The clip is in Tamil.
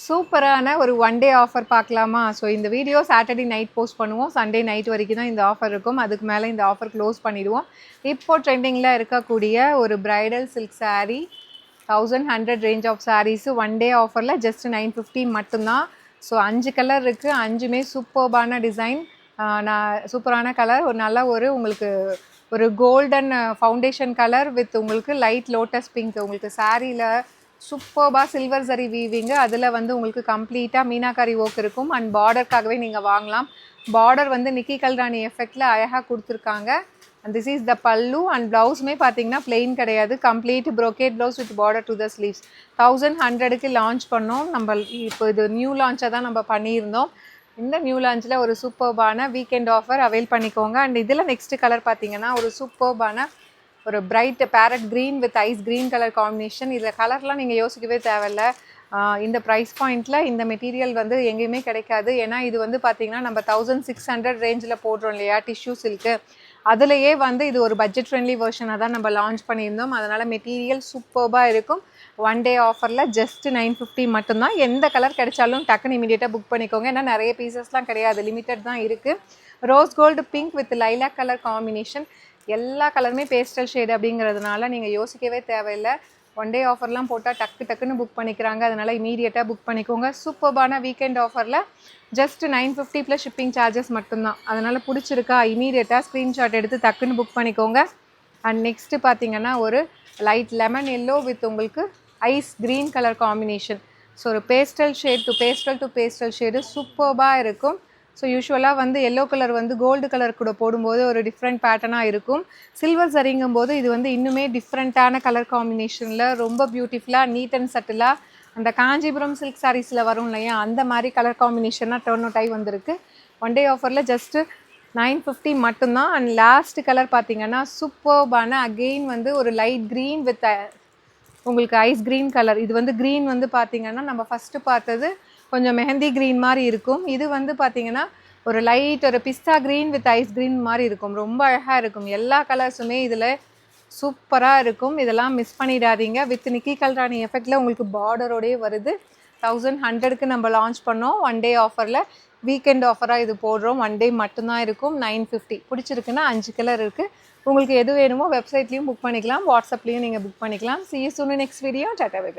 சூப்பரான ஒரு ஒன் டே ஆஃபர் பார்க்கலாமா? ஸோ இந்த வீடியோ சாட்டர்டே நைட் போஸ்ட் பண்ணுவோம். சண்டே நைட் வரைக்கும் தான் இந்த ஆஃபர் இருக்கும். அதுக்கு மேலே இந்த ஆஃபர் க்ளோஸ் பண்ணிடுவோம். இப்போ ட்ரெண்டிங்கில் இருக்கக்கூடிய ஒரு bridal silk saree 1100 range of sarees one day ஆஃபரில் ஜஸ்ட் 950 மட்டும்தான். ஸோ 5 கலர் இருக்குது. 5மே சூப்பர்பான டிசைன், சூப்பரான கலர். ஒரு நல்ல உங்களுக்கு ஒரு கோல்டன் ஃபவுண்டேஷன் கலர் வித் உங்களுக்கு லைட் லோட்டஸ் பிங்க். உங்களுக்கு சாரியில் சூப்பர்பாக சில்வர் சரி வீவிங்கு, அதில் உங்களுக்கு கம்ப்ளீட்டாக மீனாக்காரி ஒர்க் இருக்கும். அண்ட் பார்டருக்காகவே நீங்கள் வாங்கலாம். பார்டர் நிக்கி கல்ராணி எஃபெக்டில் அழகாக கொடுத்துருக்காங்க. அண்ட் திஸ் இஸ் த பல்லு. அண்ட் ப்ளவுஸுமே பார்த்தீங்கன்னா பிளெயின் கிடையாது, complete brocade blouse with border to the sleeves. 1100க்கு லான்ச் பண்ணோம் நம்ம. இப்போ இது நியூ லான்ச்சாக தான் நம்ம பண்ணியிருந்தோம். இந்த நியூ லான்ச்சில் ஒரு சூப்பர்பான வீக்கெண்ட் ஆஃபர் அவைல் பண்ணிக்கோங்க. அண்ட் இதில் நெக்ஸ்ட் கலர் பார்த்தீங்கன்னா ஒரு சூப்பர்பான ஒரு bright parrot green with ice green colour combination. இதில் கலர்லாம் நீங்கள் யோசிக்கவே தேவையில்ல. இந்த ப்ரைஸ் பாயிண்டில் இந்த மெட்டீரியல் எங்கேயுமே கிடைக்காது. ஏன்னா இது பார்த்தீங்கன்னா நம்ம 1600 ரேஞ்சில் போடுறோம் இல்லையா டிஷ்யூ சில்க்கு. அதுலேயே இது ஒரு பட்ஜெட் ஃப்ரெண்ட்லி வெர்ஷனாக தான் நம்ம லான்ச் பண்ணியிருந்தோம். அதனால் மெட்டீரியல் சூப்பர்பாக இருக்கும். ஒன் டே ஆஃபரில் ஜஸ்ட் 950 மட்டும்தான். எந்த கலர் கிடைச்சாலும் டக்குன்னு இமீடியட்டாக புக் பண்ணிக்கோங்க. ஏன்னா நிறைய பீசஸ்லாம் கிடையாது, லிமிட்டட் தான் இருக்குது. Rose gold pink with lilac colour combination. எல்லா கலருமே பேஸ்டல் ஷேடு அப்படிங்கிறதுனால நீங்கள் யோசிக்கவே தேவையில்லை. ஒன் டே ஆஃபர்லாம் போட்டால் டக்குன்னு புக் பண்ணிக்கிறாங்க. அதனால் இமீடியட்டாக புக் பண்ணிக்கோங்க. சூப்பர்பான வீக்கெண்ட் ஆஃபரில் ஜஸ்ட் 950 ப்ளஸ் ஷிப்பிங் சார்ஜஸ் மட்டும்தான். அதனால் பிடிச்சிருக்கா இமீடியட்டாக ஸ்க்ரீன்ஷாட் எடுத்து டக்குன்னு புக் பண்ணிக்கோங்க. அண்ட் நெக்ஸ்ட்டு பார்த்தீங்கன்னா ஒரு லைட் லெமன் எல்லோ வித் உங்களுக்கு ice green colour combination. So ஒரு pastel shade to pastel shade சூப்பர்பாக இருக்கும். ஸோ யூஸ்வலாக எல்லோ கலர் கோல்டு கலர் கூட போடும்போது ஒரு டிஃப்ரெண்ட் பேட்டர்னாக இருக்கும். சில்வர் சரிங்கும் போது இது இன்னுமே டிஃப்ரெண்ட்டான கலர் காம்பினேஷனில் ரொம்ப பியூட்டிஃபுல்லாக நீட் அண்ட் சட்டிலாக அந்த காஞ்சிபுரம் சில்க் சாரீஸில் வரும் இல்லையா, அந்த மாதிரி கலர் காம்பினேஷனாக டர்ன் அவுட் ஆகி வந்திருக்கு. ஒன் டே ஆஃபரில் ஜஸ்ட்டு 950 மட்டும்தான். அண்ட் லாஸ்ட் கலர் பார்த்தீங்கன்னா சூப்பர்பான அகெயின் ஒரு லைட் க்ரீன் வித் உங்களுக்கு ஐஸ் க்ரீன் கலர். இது க்ரீன் பார்த்தீங்கன்னா நம்ம ஃபஸ்ட்டு பார்த்தது கொஞ்சம் மெஹந்தி க்ரீன் மாதிரி இருக்கும். இது பார்த்தீங்கன்னா ஒரு லைட் ஒரு பிஸ்தா க்ரீன் வித் ஐஸ் க்ரீன் மாதிரி இருக்கும். ரொம்ப அழகாக இருக்கும். எல்லா கலர்ஸுமே இதில் சூப்பராக இருக்கும். இதெல்லாம் மிஸ் பண்ணிடாதீங்க. வித் நிக்கி கல்ராணி எஃபெக்டில் உங்களுக்கு பார்டரோடே வருது. 1100க்கு நம்ம லான்ச் பண்ணோம். ஒன் டே ஆஃபரில் வீக்கெண்ட் ஆஃபராக இது போடுறோம். ஒன் டே மட்டும்தான் இருக்கும். 950. பிடிச்சிருக்குன்னா 5 கலர் இருக்குது. உங்களுக்கு எது வேணுமோ வெப்சைட்லேயும் புக் பண்ணிக்கலாம், வாட்ஸ்அப்லேயும் நீங்கள் புக் பண்ணிக்கலாம். See you soon in next video. Tata bye by.